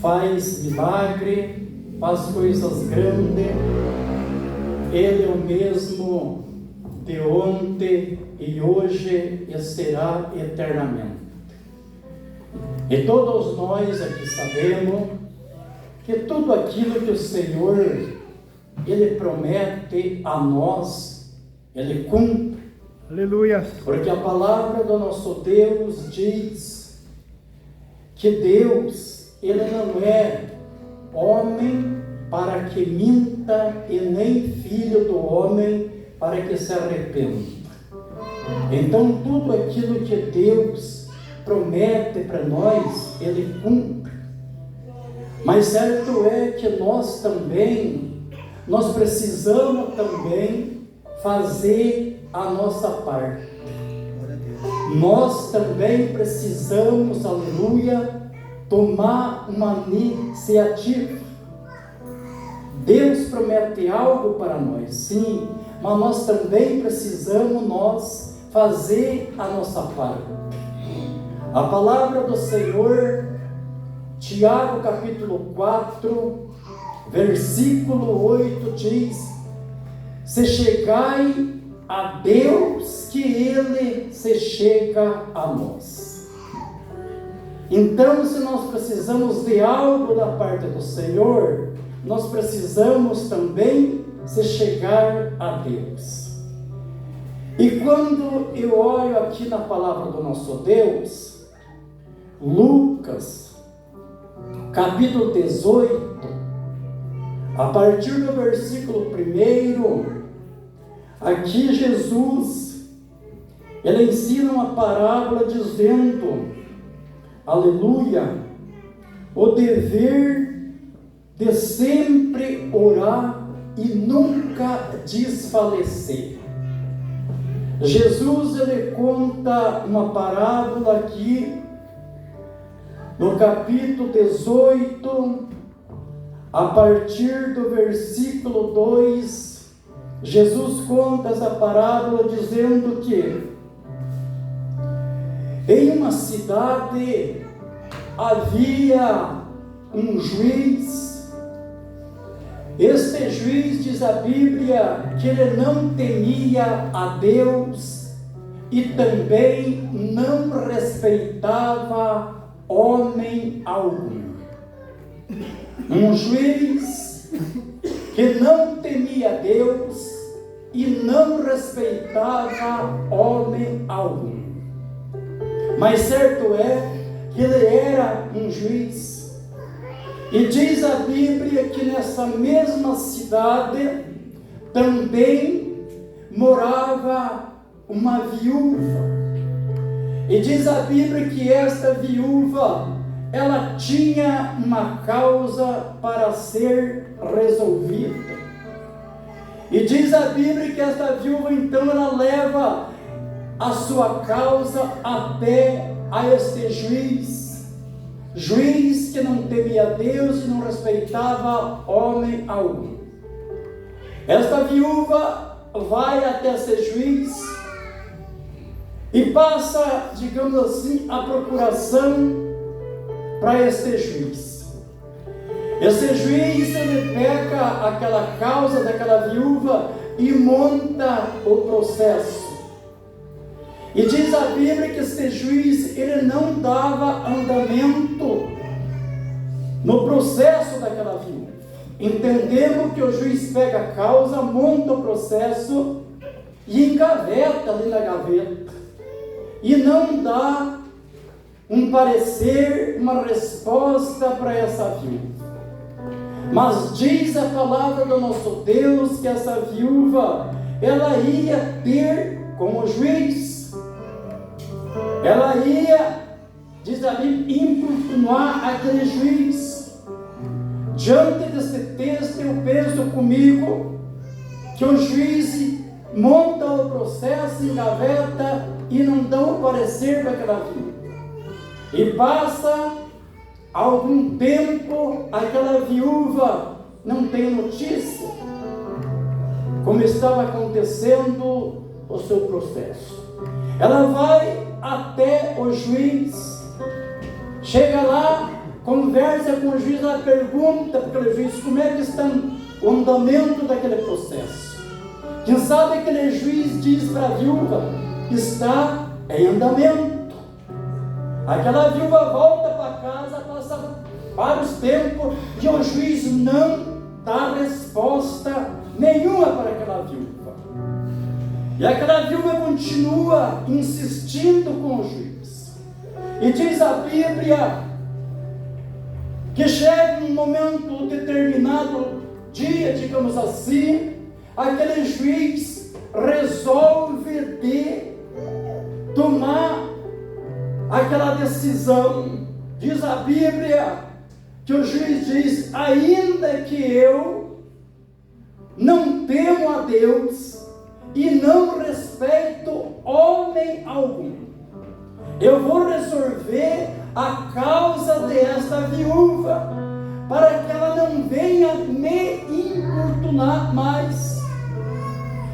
faz milagre, faz coisas grandes. Ele é o mesmo de ontem e hoje e será eternamente. E todos nós aqui sabemos que tudo aquilo que o Senhor, Ele promete a nós, Ele cumpre. Aleluia. Porque a palavra do nosso Deus diz que Deus, Ele não é homem para que minta e nem filho do homem para que se arrependa. Então tudo aquilo que Deus promete para nós, Ele cumpre. Mas certo é que nós precisamos também fazer a nossa parte. Nós também precisamos, aleluia, tomar uma iniciativa. Deus promete algo para nós, sim, mas nós também precisamos fazer a nossa parte. A palavra do Senhor, Tiago capítulo 4, versículo 8 diz: se chegai a Deus, que Ele se chega a nós. Então, se nós precisamos de algo da parte do Senhor, nós precisamos também se chegar a Deus. E quando eu olho aqui na palavra do nosso Deus, Lucas, capítulo 18, a partir do versículo 1, aqui Jesus, Ele ensina uma parábola dizendo, aleluia, o dever de sempre orar e nunca desfalecer. Jesus, Ele conta uma parábola aqui, no capítulo 18, a partir do versículo 2, Jesus conta essa parábola dizendo que em uma cidade havia um juiz. Este juiz, diz a Bíblia, que ele não temia a Deus e também não respeitava homem algum. Um juiz que não temia Deus e não respeitava homem algum. Mas certo é que ele era um juiz. E diz a Bíblia que nessa mesma cidade também morava uma viúva. E diz a Bíblia que esta viúva, ela tinha uma causa para ser resolvida. E diz a Bíblia que esta viúva, então, ela leva a sua causa até a este juiz. Juiz que não temia Deus e não respeitava homem algum. Esta viúva vai até esse juiz e passa, digamos assim, a procuração para este juiz. Esse juiz, ele pega aquela causa daquela viúva e monta o processo. E diz a Bíblia que esse juiz, ele não dava andamento no processo daquela viúva. Entendemos que o juiz pega a causa, monta o processo e engaveta ali na gaveta. E não dá um parecer, uma resposta para essa viúva. Mas diz a palavra do nosso Deus que essa viúva, ela ia ter como juiz. Ela ia, diz a Bíblia, importunar aquele juiz. Diante desse texto, eu penso comigo que o juiz monta o processo, engaveta e não dá o parecer para aquela viúva. E passa algum tempo, aquela viúva não tem notícia como estava acontecendo o seu processo. Ela vai até o juiz, chega lá, conversa com o juiz, ela pergunta para aquele juiz como é que está o andamento daquele processo. Quem sabe aquele juiz diz para a viúva: está em andamento. Aquela viúva volta para casa, passa vários tempos e o juiz não dá resposta nenhuma para aquela viúva. E aquela viúva continua insistindo com o juiz. E diz a Bíblia que chega um momento determinado, dia, digamos assim, aquele juiz resolve de tomar aquela decisão. Diz a Bíblia que o juiz diz: ainda que eu não temo a Deus e não respeito homem algum, eu vou resolver a causa desta viúva, para que ela não venha me importunar mais.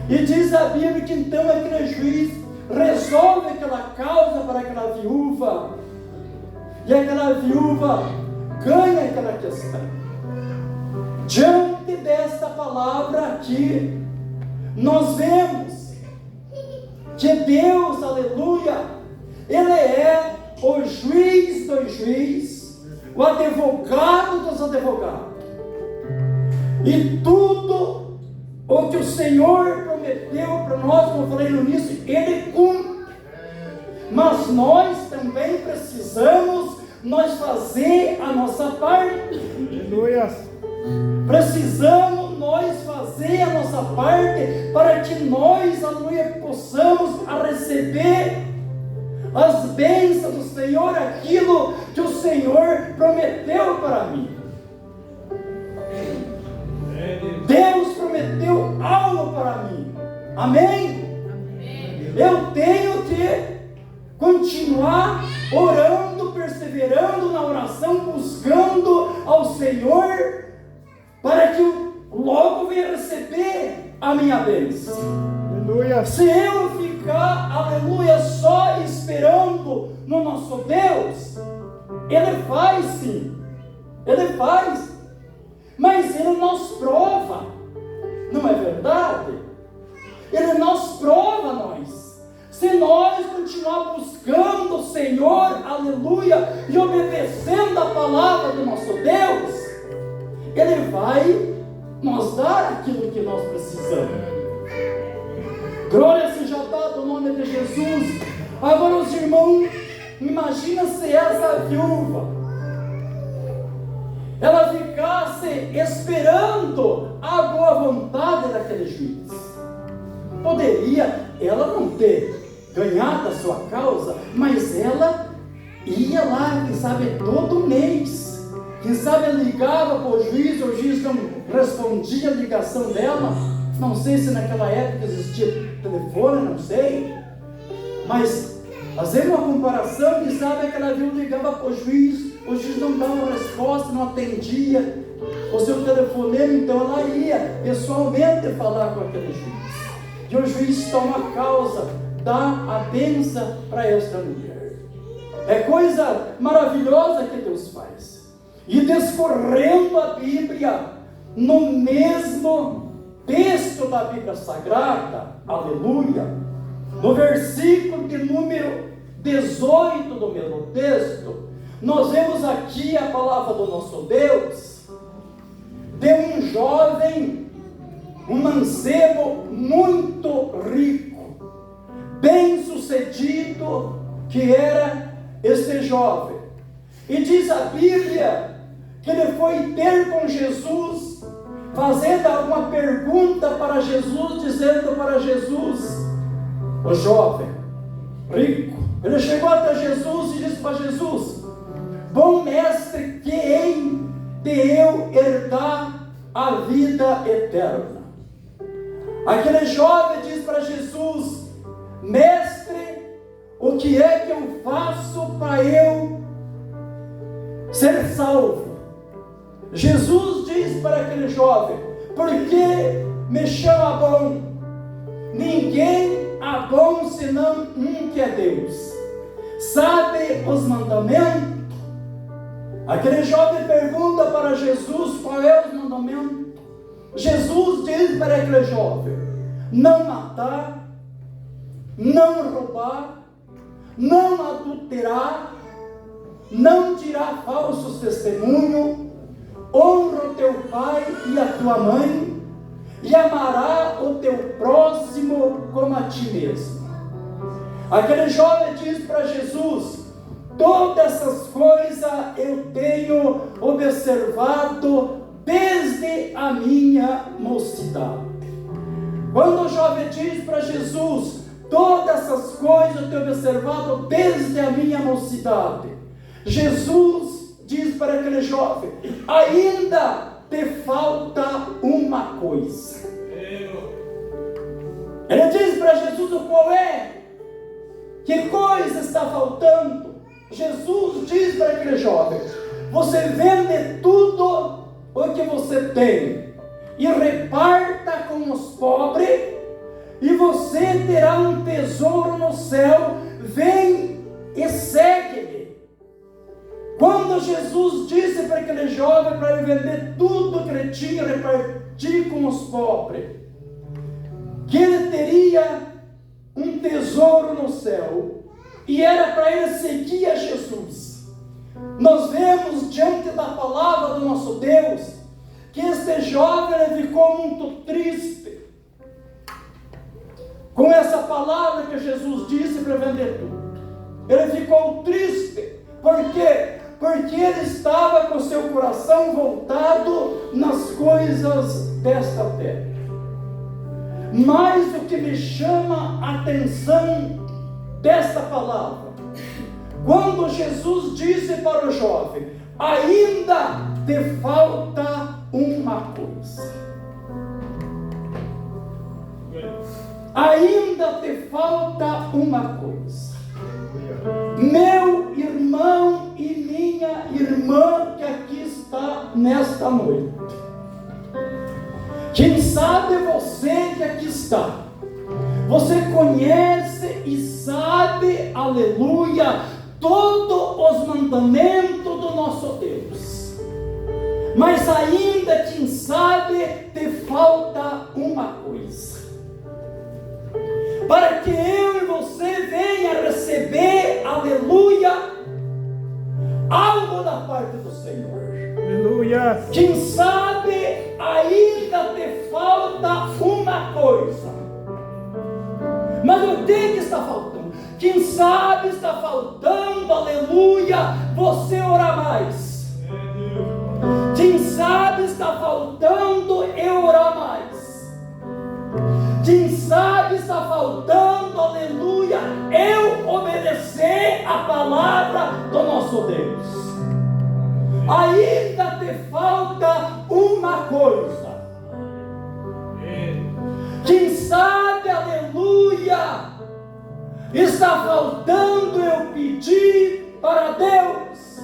E diz a Bíblia que então aquele juiz resolve aquela causa para aquela viúva, e aquela viúva ganha aquela questão. Diante desta palavra aqui, nós vemos que Deus, aleluia, Ele é o juiz dos juízes, o advogado dos advogados. E tudo o que o Senhor prometeu para nós, como eu falei no início, Ele cumpre. Mas nós também precisamos fazer a nossa parte. Aleluia. Precisamos nós fazer a nossa parte para que nós, aleluia, possamos receber as bênçãos do Senhor, aquilo que o Senhor prometeu para mim. Deus prometeu algo para mim. Amém? Eu tenho que continuar orando, perseverando na oração, buscando ao Senhor, para que eu logo venha receber a minha bênção. Aleluia. Se eu ficar, aleluia, só esperando no nosso Deus, Ele faz sim, Ele faz, mas Ele nos prova, não é verdade? Ele nos prova nós. Se nós continuar buscando o Senhor, aleluia, e obedecendo a palavra do nosso Deus, Ele vai nos dar aquilo que nós precisamos. Glória seja dada ao nome de Jesus. Agora, os irmãos, imagina se essa viúva, ela ficasse esperando a boa vontade daquele juiz. Poderia ela não ter ganhado a sua causa, mas ela ia lá, quem sabe todo mês, quem sabe ligava para o juiz não respondia a ligação dela. Não sei se naquela época existia telefone, não sei, mas fazendo uma comparação, quem sabe aquela viúva ligava para o juiz não dava resposta, não atendia o seu telefonema, então ela ia pessoalmente falar com aquele juiz. E o juiz toma a causa, dá a bênção para esta mulher. É coisa maravilhosa que Deus faz. E descorrendo a Bíblia, no mesmo texto da Bíblia Sagrada, aleluia, no versículo de número 18 do mesmo texto, nós vemos aqui a palavra do nosso Deus, de um jovem, um mancebo muito rico, bem sucedido, que era este jovem. E diz a Bíblia que ele foi ter com Jesus, fazendo alguma pergunta para Jesus, dizendo para Jesus, o jovem rico, ele chegou até Jesus e disse para Jesus: bom mestre, que hei de eu herdar a vida eterna? Aquele jovem diz para Jesus: mestre, o que é que eu faço para eu ser salvo? Jesus diz para aquele jovem: por que me chama bom? Ninguém há bom senão um, que é Deus. Sabe os mandamentos? Aquele jovem pergunta para Jesus qual é o mandamento. Jesus diz para aquele jovem: não matar, não roubar, não adulterar, não tirar falsos testemunhos, honra o teu pai e a tua mãe, e amará o teu próximo como a ti mesmo. Aquele jovem diz para Jesus: todas essas coisas eu tenho observado desde a minha mocidade. Quando o jovem diz para Jesus: todas essas coisas eu tenho observado desde a minha mocidade, Jesus diz para aquele jovem: ainda te falta uma coisa. Ele diz para Jesus: o qual é? Que coisa está faltando? Jesus diz para aquele jovem: você vende tudo o que você tem e reparta com os pobres, e você terá um tesouro no céu. Vem e segue-me. Quando Jesus disse para aquele jovem para ele vender tudo que ele tinha e repartir com os pobres, que ele teria um tesouro no céu, e era para ele seguir a Jesus, nós vemos diante da palavra do nosso Deus que este jovem ele ficou muito triste com essa palavra que Jesus disse para vender tudo. Ele ficou triste. Por quê? Porque ele estava com seu coração voltado nas coisas desta terra. Mas o que me chama a atenção desta palavra, quando Jesus disse para o jovem: ainda te falta uma coisa. Ainda te falta uma coisa. Meu irmão e minha irmã que aqui está nesta noite, quem sabe você que aqui está, você conhece e sabe, aleluia, todos os mandamentos do nosso Deus, mas ainda, quem sabe, te falta uma coisa, para que eu e você venha receber, aleluia, algo da parte do Senhor. Aleluia. Quem sabe ainda te falta uma coisa. Mas o que está faltando? Quem sabe está faltando, aleluia, você orar mais. Quem sabe está faltando eu orar mais. Quem sabe está faltando, aleluia, eu obedecer a palavra do nosso Deus. Ainda te falta uma coisa. Quem sabe, aleluia, está faltando eu pedir para Deus,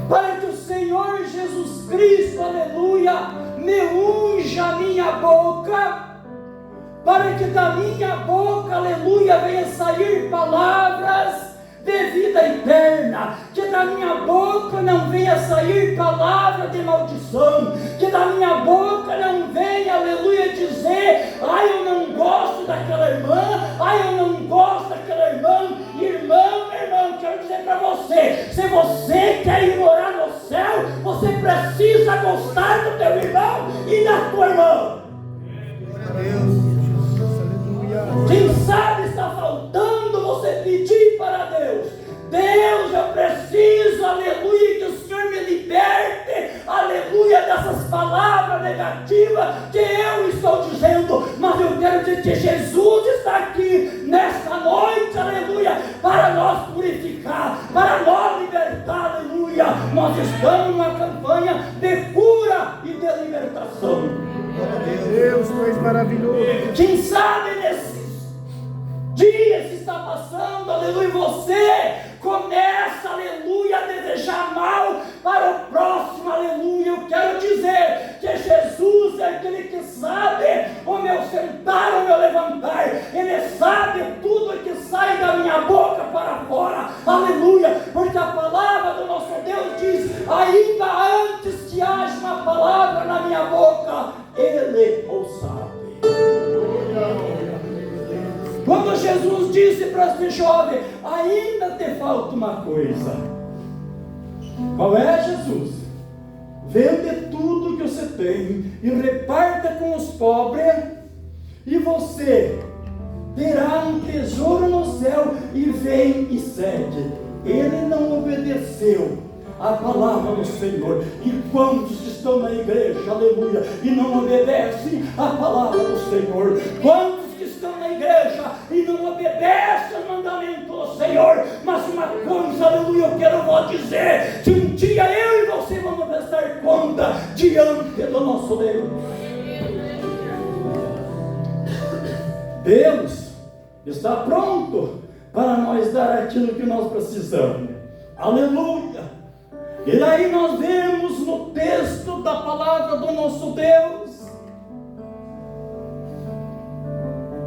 para que o Senhor Jesus Cristo, aleluia, me unja a minha boca, para que da minha boca, aleluia, venha sair palavras de vida eterna, que da minha boca não venha sair palavra de maldição, que da minha boca não venha, aleluia, dizer: ai, eu não gosto daquela irmã, ai, eu não gosto daquela irmã. Irmão, quero dizer para você, se você quer ir morar no céu, você precisa gostar do teu irmão e da tua irmã. Quem sabe está faltando você pedir para Deus: Deus, eu preciso, aleluia, que o Senhor me liberte, aleluia, dessas palavras negativas que eu estou dizendo. Mas eu quero dizer que Jesus está aqui nesta noite, aleluia, para nós purificar, para nós libertar, aleluia. Nós estamos numa campanha de cura e de libertação. Deus, tu és maravilhoso. Quem sabe nesses dias que está passando, aleluia, você começa, aleluia, a desejar mal para o próximo, aleluia. Eu quero dizer que Jesus é aquele que sabe o meu sentar, o meu levantar. Ele sabe tudo que sai da minha boca para fora, aleluia, porque a palavra do nosso Deus para esse jovem: ainda te falta uma coisa. Qual é, Jesus? Vende tudo que você tem e reparta com os pobres, e você terá um tesouro no céu, e vem e segue. Ele não obedeceu a palavra do Senhor. E quantos estão na igreja, aleluia, e não obedecem a palavra do Senhor? Quantos que estão na igreja e não obedecem ao mandamento do Senhor? Mas uma coisa, aleluia, eu vou dizer: que um dia eu e você vamos prestar conta diante do nosso Deus. Deus está pronto para nós dar aquilo que nós precisamos. Aleluia! E daí nós vemos no texto da palavra do nosso Deus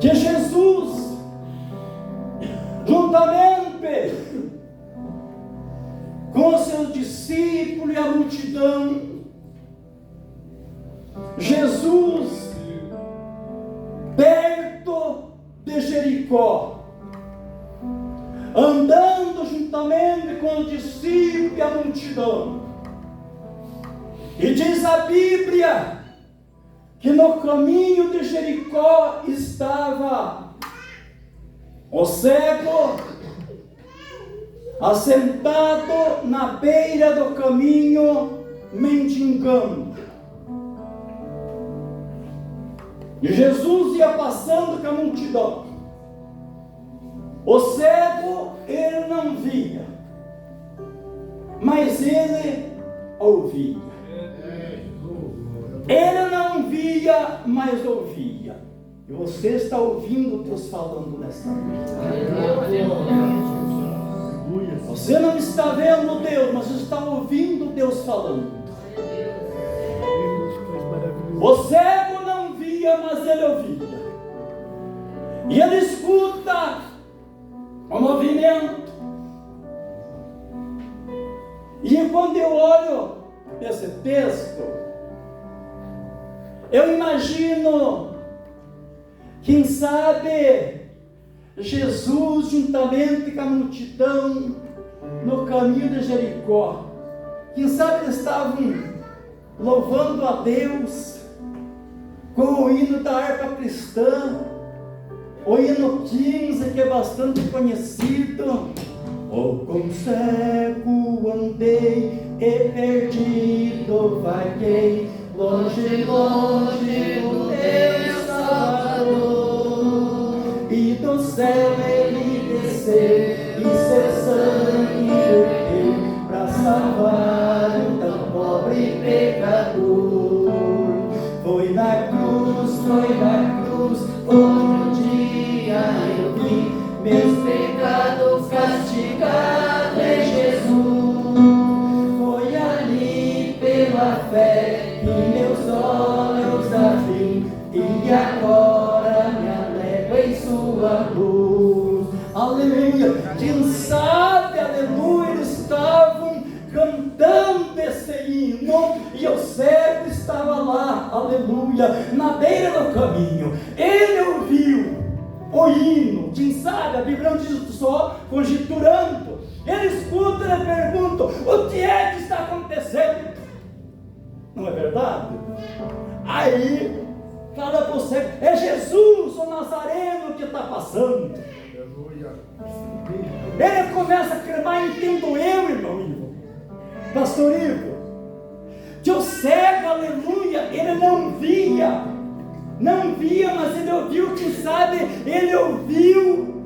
que Jesus, juntamente com os seus discípulos e a multidão, Jesus, perto de Jericó, andando juntamente com os discípulos e a multidão, e diz a Bíblia que no caminho de Jericó estava o cego assentado na beira do caminho, mendigando. E Jesus ia passando com a multidão. O cego, ele não via, mas ele ouvia. Ele não via, mas ouvia. E você está ouvindo Deus falando nesta noite. Você não está vendo Deus, mas está ouvindo Deus falando. O cego não via, mas ele ouvia. E ele escuta o movimento. E quando eu olho esse texto, eu imagino, quem sabe, Jesus juntamente com a multidão no caminho de Jericó. Quem sabe eles estavam louvando a Deus com o hino da harpa cristã, o hino 15, que é bastante conhecido. Oh, como cego andei e perdido vaguei, longe, longe do teu Salvador. E do céu ele desceu e seu sangue verteu para salvar o tão pobre pecador. Foi na cruz, outro dia eu vi meus pecados castigados em Jesus. Foi ali pela fé que meus olhos abriu, e agora me alegro em sua luz. Aleluia! Quem sabe, aleluia, eles estavam cantando esse hino, e o cego estava lá, aleluia, na beira do caminho. Ele ouviu o hino. Quem sabe, a Bíblia não diz só conjecturando. Ele escuta e pergunta: o que é que está acontecendo? Não é verdade? Aí fala para o cego: é Jesus, o Nazareno, que está passando. Ele começa a clamar: entendo eu, irmão Ivo, pastor Ivo, que o cego, aleluia, ele não via, mas ele ouviu. Quem sabe ele ouviu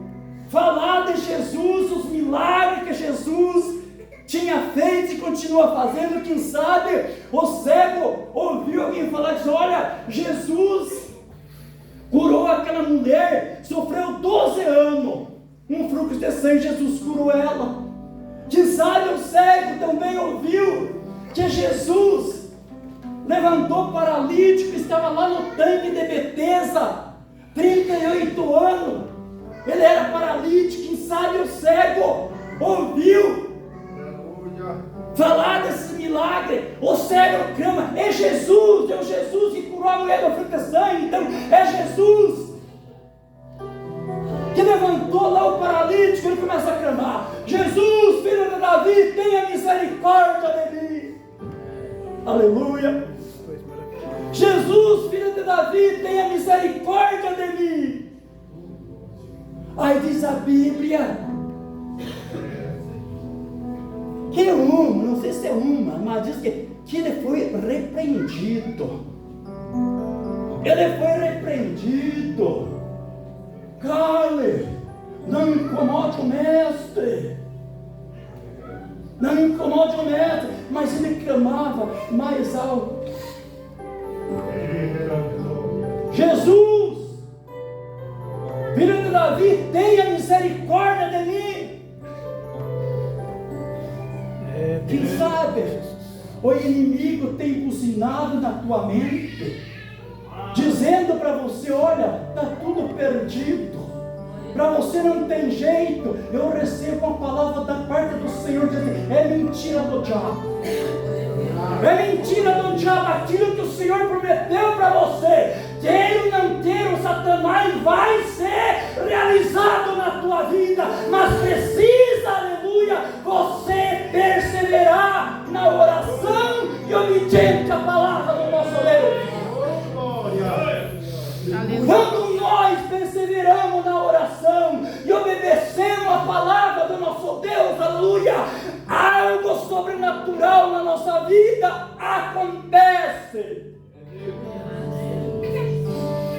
falar de Jesus, os milagres que Jesus tinha feito e continua fazendo. Quem sabe o cego ouviu alguém falar disso: olha, Jesus curou aquela mulher, sofreu 12 anos, um fluxo de sangue, Jesus curou ela. Quem sabe o cego também ouviu que Jesus levantou o paralítico que estava lá no tanque de Betesda, 38 anos, ele era paralítico. Quem sabe o cego ouviu falar desse milagre. O cego clama: é Jesus que curou a mulher do fluxo de sangue. Então é Jesus. que levantou lá o paralítico, ele começa a clamar: Jesus, filho de Davi, tenha misericórdia de mim. Aleluia. Jesus, filho de Davi, tenha misericórdia de mim. Aí diz a Bíblia que não sei se é mas diz que ele foi repreendido. Ele foi repreendido. Cale, não incomode o mestre. Não incomode o mestre. Mas ele clamava mais alto: Jesus, filho de Davi, tenha misericórdia de mim. Quem sabe o inimigo tem buzinado na tua mente, dizendo para você: olha, está tudo perdido, para você não tem jeito. Eu recebo uma palavra da parte do Senhor dizendo: é mentira do diabo. É mentira do diabo aquilo que o Senhor prometeu para você. Queira ou não queira, o Satanás vai ser realizado na tua vida, mas precisa, aleluia, você perseverar na oração e obediente à palavra do nosso Deus. Quando nós perseveramos na oração e obedecemos a palavra do nosso Deus, aleluia, algo sobrenatural na nossa vida acontece.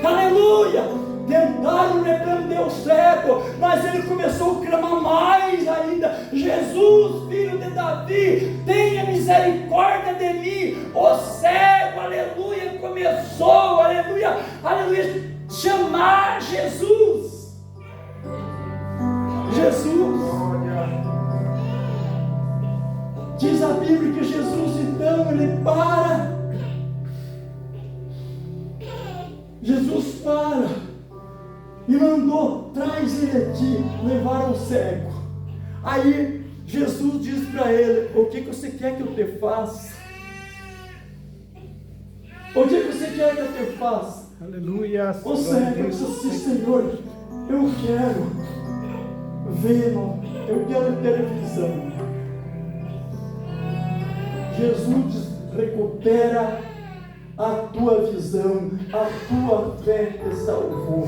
Aleluia. Tentaram repreender o cego, mas ele começou a clamar mais ainda: Jesus, filho de Davi, tenha misericórdia de mim. O cego, aleluia, começou, aleluia, chamar Jesus. Jesus. Diz a Bíblia que Jesus, então, ele para. Jesus para e mandou: traz ele aqui. Levaram o cego. Aí Jesus diz para ele: o que você quer que eu te faça? O que você quer que eu te faça? Aleluia. O cego disse assim: Senhor, eu quero ver, eu quero ter visão. Jesus diz: recupera a tua visão, a tua fé te salvou.